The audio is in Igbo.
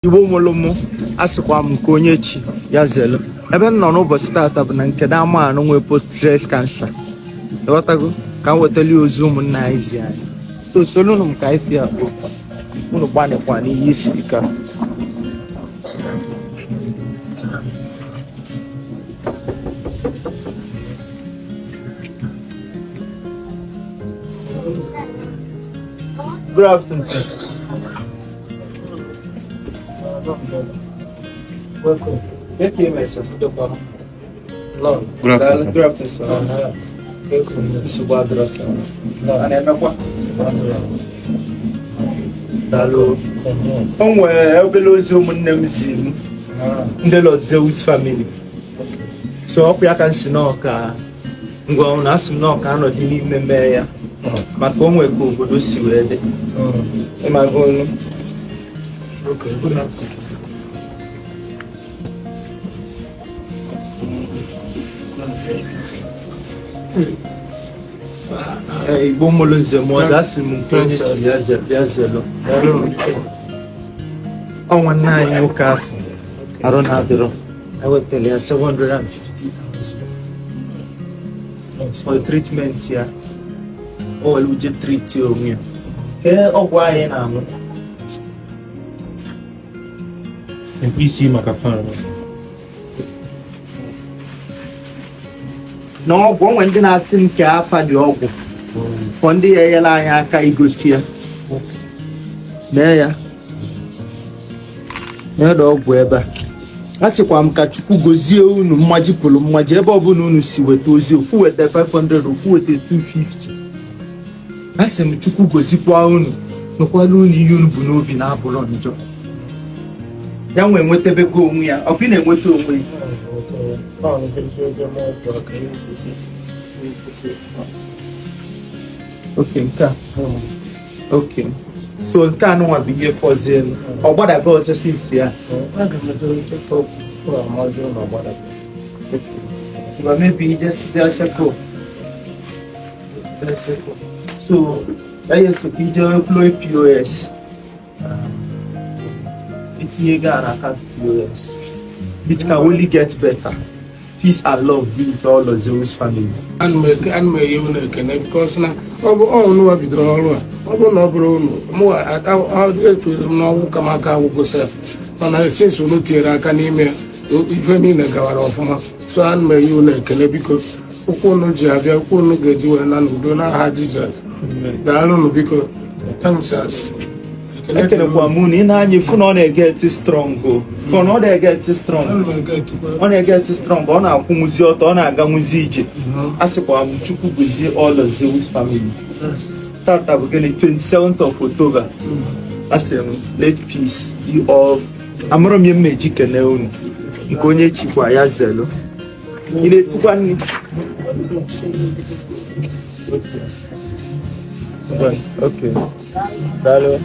Igbo molomo asịkwa m nke onye chi ya zelu ebe m nọ n'ụbọchị tata bụ na nke na-ama anụ nwe breast cancer ịghọtago ka m wetali ozu ụmụnna anyị zi anyị so solunu m ka anyị fi akpọ unu gbanịkwa n'ihe isi ka good afternoon, sir. Welcome. Thank you, myself. Good afternoon, sir. Onwe obele ozi ụmụnne m si m ndị Lord Zeus family. So ọkụ ya ka nsi n'ọka ngwa na asị m n'ọka anọdị n'ime mee ya maka onwe ka obodo si wee dị. Ịmago onu. Okay, good afternoon. Igbo molo nze mụọza asị m nke onye chi bịa zelo ọnwa nna anyị nwoke afọ arụ na-adịrọ ewetara ya 750,000 for treatment ya o were uje treat ya onwe ya kee ọgwụ anyị na-amụ isi maka fan na ọgwụ onwe ndị na-asị m ka afa dị ọgwụ fọ ndị ya enyela anyị aka igoti ya mee ya na ọgwụ ebe a sịkwa m ka Chukwu gozie unu mmaji pụrụ mmaji ebe ọbụla unu si weta ozi ofu weta 500 ofu weta 250 a sị m Chukwu gozikwa unu nwekwala unu ihe unu bụ n'obi na-abụrọ njọ ya nwee nwetebego onwe ya ọ bụ na-enweta onwe ya okay, nke a okay, so nke a nụnwa bụ ihe fọzie ọ gbadago ọzọ sinsi ya but maybe he just says check up so that is to be employ POS itinye ego na account POS it can only get better. Peace and love be with all of Zeus family. And me you because now no Bido no bro more at how no come aka wo self and I since no tira aka n'ime ife mi na gawara ofuma so and me you na ekene because ukwu no ji abia ukwu no geji we na udo na ha Jesus daalụ no because thanks us ekele kwa muni ị na-anya ifu na ọ na-get strong ọ na-get strong ọ na-akwụnwuzi ọtọ ọ na-aganwuzi ije a sịkwa m Chukwu gozie all of Zeus family tata bụ gịnị 27th of October a sị m let peace be of amụrụ m Mmaji kene unu nke onye chikwa ya zelo ị na-esikwa nri okay daalụ